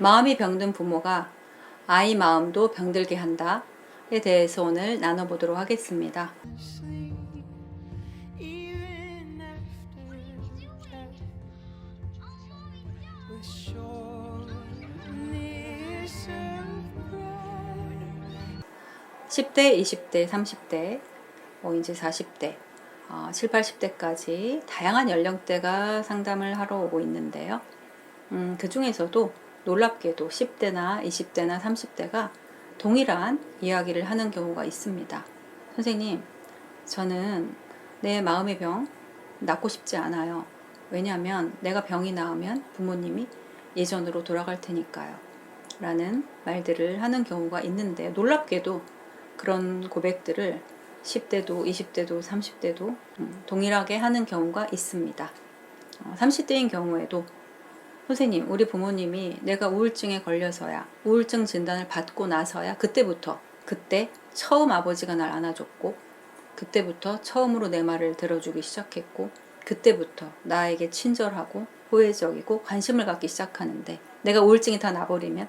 마음이 병든 부모가 아이 마음도 병들게 한다에 대해서 오늘 나눠보도록 하겠습니다. Even after death, with sureness of pride. 10대, 20대, 30대, 이제 40대, 7, 80대까지 다양한 연령대가 상담을 하러 오고 있는데요. 그 중에서도 놀랍게도 10대나 20대나 30대가 동일한 이야기를 하는 경우가 있습니다. 선생님, 저는 내 마음의 병 낫고 싶지 않아요. 왜냐하면 내가 병이 나으면 부모님이 예전으로 돌아갈 테니까요. 라는 말들을 하는 경우가 있는데, 놀랍게도 그런 고백들을 10대도 20대도 30대도 동일하게 하는 경우가 있습니다. 30대인 경우에도 선생님, 우리 부모님이 내가 우울증에 걸려서야, 우울증 진단을 받고 나서야, 그때 처음 아버지가 날 안아줬고, 그때부터 처음으로 내 말을 들어주기 시작했고, 그때부터 나에게 친절하고 호혜적이고 관심을 갖기 시작하는데, 내가 우울증이 다 나버리면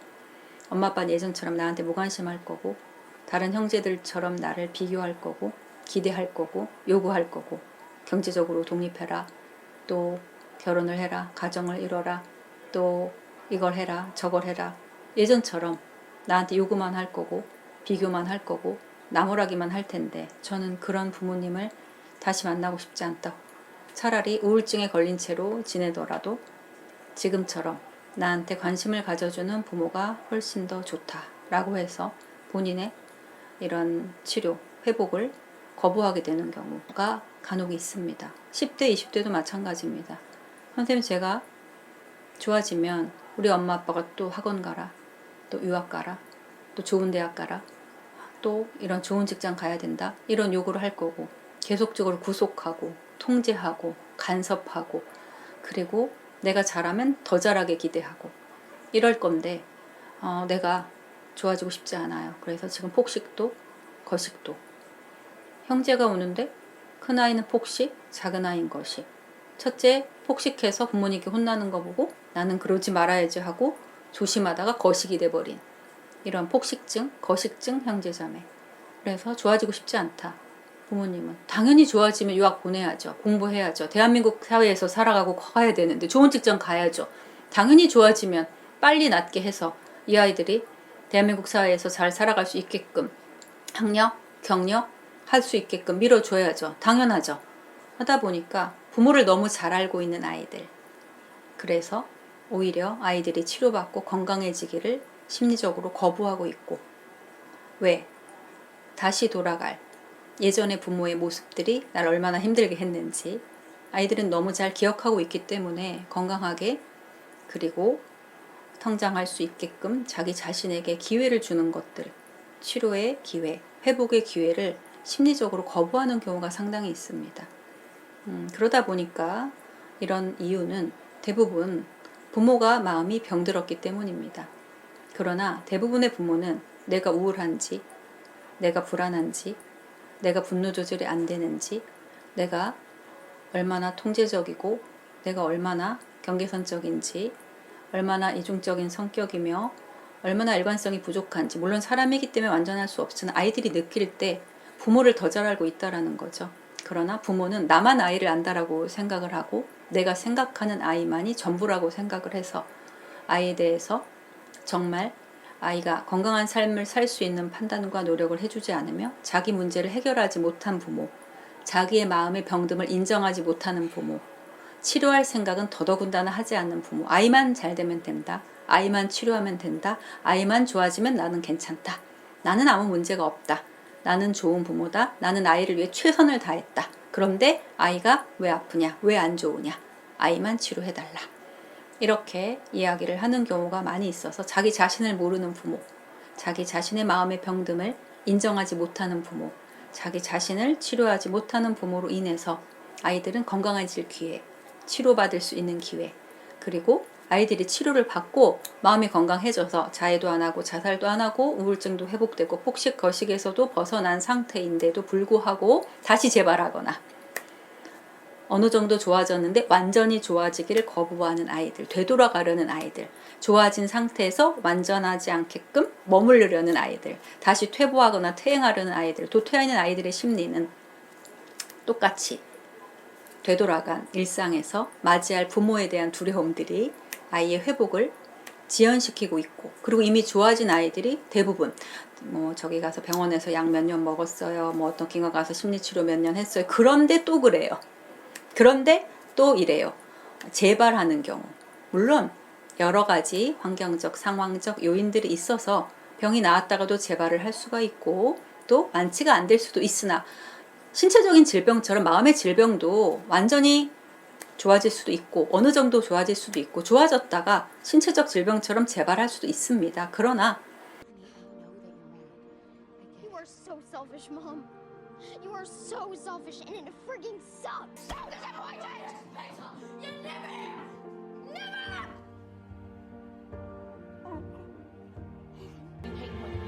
엄마 아빠는 예전처럼 나한테 무관심할 거고, 다른 형제들처럼 나를 비교할 거고, 기대할 거고, 요구할 거고, 경제적으로 독립해라, 또 결혼을 해라, 가정을 이뤄라, 또 이걸 해라, 저걸 해라. 예전처럼 나한테 요구만 할 거고, 비교만 할 거고, 나무라기만 할 텐데, 저는 그런 부모님을 다시 만나고 싶지 않다고. 차라리 우울증에 걸린 채로 지내더라도 지금처럼 나한테 관심을 가져주는 부모가 훨씬 더 좋다라고 해서 본인의 이런 치료, 회복을 거부하게 되는 경우가 간혹 있습니다. 10대, 20대도 마찬가지입니다. 선생님, 제가 좋아지면 우리 엄마 아빠가 또 학원 가라, 또 유학 가라, 또 좋은 대학 가라, 또 이런 좋은 직장 가야 된다, 이런 요구를 할 거고, 계속적으로 구속하고 통제하고 간섭하고, 그리고 내가 잘하면 더 잘하게 기대하고 이럴 건데, 내가 좋아지고 싶지 않아요. 그래서 지금 폭식도 거식도, 형제가 오는데 큰아이는 폭식, 작은아이인 거식. 첫째 폭식해서 부모님께 혼나는 거 보고 나는 그러지 말아야지 하고 조심하다가 거식이 돼버린 이런 폭식증, 거식증 형제자매. 그래서 좋아지고 싶지 않다. 부모님은 당연히 좋아지면 유학 보내야죠. 공부해야죠. 대한민국 사회에서 살아가고 커야 되는데 좋은 직장 가야죠. 당연히 좋아지면 빨리 낫게 해서 이 아이들이 대한민국 사회에서 잘 살아갈 수 있게끔 학력, 경력 할 수 있게끔 밀어줘야죠. 당연하죠. 하다 보니까 부모를 너무 잘 알고 있는 아이들, 그래서 오히려 아이들이 치료받고 건강해지기를 심리적으로 거부하고 있고, 왜? 다시 돌아갈 예전의 부모의 모습들이 날 얼마나 힘들게 했는지 아이들은 너무 잘 기억하고 있기 때문에 건강하게, 그리고 성장할 수 있게끔 자기 자신에게 기회를 주는 것들, 치료의 기회, 회복의 기회를 심리적으로 거부하는 경우가 상당히 있습니다. 그러다 보니까 이런 이유는 대부분 부모가 마음이 병들었기 때문입니다. 그러나 대부분의 부모는 내가 우울한지, 내가 불안한지, 내가 분노 조절이 안 되는지, 내가 얼마나 통제적이고, 내가 얼마나 경계선적인지, 얼마나 이중적인 성격이며 얼마나 일관성이 부족한지, 물론 사람이기 때문에 완전할 수 없지만 아이들이 느낄 때 부모를 더 잘 알고 있다라는 거죠. 그러나 부모는 나만 아이를 안다라고 생각을 하고, 내가 생각하는 아이만이 전부라고 생각을 해서 아이에 대해서 정말 아이가 건강한 삶을 살 수 있는 판단과 노력을 해주지 않으며 자기 문제를 해결하지 못한 부모, 자기의 마음의 병듦을 인정하지 못하는 부모, 치료할 생각은 더더군다나 하지 않는 부모, 아이만 잘 되면 된다, 아이만 치료하면 된다, 아이만 좋아지면 나는 괜찮다, 나는 아무 문제가 없다, 나는 좋은 부모다, 나는 아이를 위해 최선을 다했다. 그런데 아이가 왜 아프냐, 왜 안 좋으냐, 아이만 치료해달라, 이렇게 이야기를 하는 경우가 많이 있어서 자기 자신을 모르는 부모, 자기 자신의 마음의 병듦을 인정하지 못하는 부모, 자기 자신을 치료하지 못하는 부모로 인해서 아이들은 건강해질 기회, 치료받을 수 있는 기회, 그리고 아이들이 치료를 받고 마음이 건강해져서 자해도 안 하고 자살도 안 하고 우울증도 회복되고 폭식 거식에서도 벗어난 상태인데도 불구하고 다시 재발하거나 어느 정도 좋아졌는데 완전히 좋아지기를 거부하는 아이들, 되돌아가려는 아이들, 좋아진 상태에서 완전하지 않게끔 머무르려는 아이들, 다시 퇴보하거나 퇴행하려는 아이들, 도퇴하는 아이들의 심리는 똑같이 되돌아간 일상에서 맞이할 부모에 대한 두려움들이 아이의 회복을 지연시키고 있고, 그리고 이미 좋아진 아이들이 대부분 뭐 저기 가서 병원에서 약 몇 년 먹었어요, 뭐 어떤 기관 가서 심리치료 몇 년 했어요. 그런데 또 그래요. 그런데 또 이래요. 재발하는 경우. 물론 여러 가지 환경적, 상황적 요인들이 있어서 병이 나았다가도 재발을 할 수가 있고 또 완치가 안 될 수도 있으나, 신체적인 질병처럼 마음의 질병도 완전히 좋아질 수도 있고 어느 정도 좋아질 수도 있고, 좋아졌다가 신체적 질병처럼 재발할 수도 있습니다. 그러나 You are so selfish, Mom. You are so selfish and it frigging sucks. So disappointed! You never! Never! You hate women.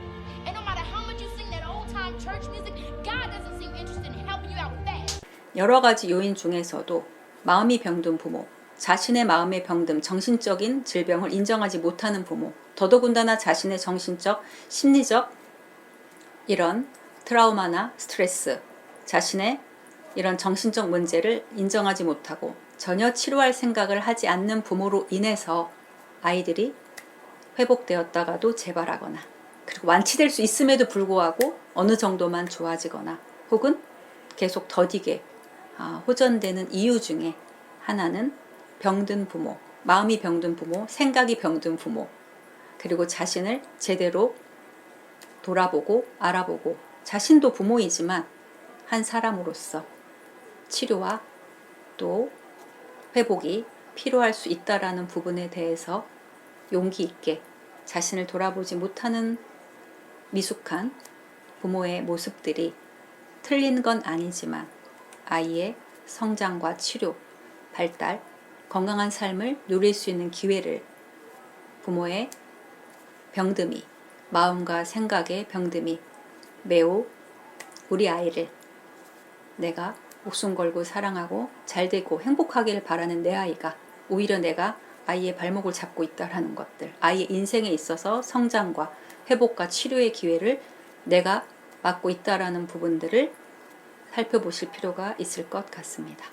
And no matter how much you sing that old time church music, God doesn't seem interested in helping you out fast. 여러 가지 요인 중에서도 마음이 병든 부모, 자신의 마음의 병듦, 정신적인 질병을 인정하지 못하는 부모, 더더군다나 자신의 정신적, 심리적 이런 트라우마나 스트레스, 자신의 이런 정신적 문제를 인정하지 못하고 전혀 치료할 생각을 하지 않는 부모로 인해서 아이들이 회복되었다가도 재발하거나, 그리고 완치될 수 있음에도 불구하고 어느 정도만 좋아지거나 혹은 계속 더디게 호전되는 이유 중에 하나는 병든 부모, 마음이 병든 부모, 생각이 병든 부모, 그리고 자신을 제대로 돌아보고 알아보고, 자신도 부모이지만 한 사람으로서 치료와 또 회복이 필요할 수 있다라는 부분에 대해서 용기 있게 자신을 돌아보지 못하는 미숙한 부모의 모습들이 틀린 건 아니지만 아이의 성장과 치료, 발달, 건강한 삶을 누릴 수 있는 기회를, 부모의 병듦이, 마음과 생각의 병듦이 매우 우리 아이를 내가 목숨 걸고 사랑하고 잘되고 행복하기를 바라는 내 아이가 오히려 내가 아이의 발목을 잡고 있다라는 것들, 아이의 인생에 있어서 성장과 회복과 치료의 기회를 내가 막고 있다라는 부분들을 살펴보실 필요가 있을 것 같습니다.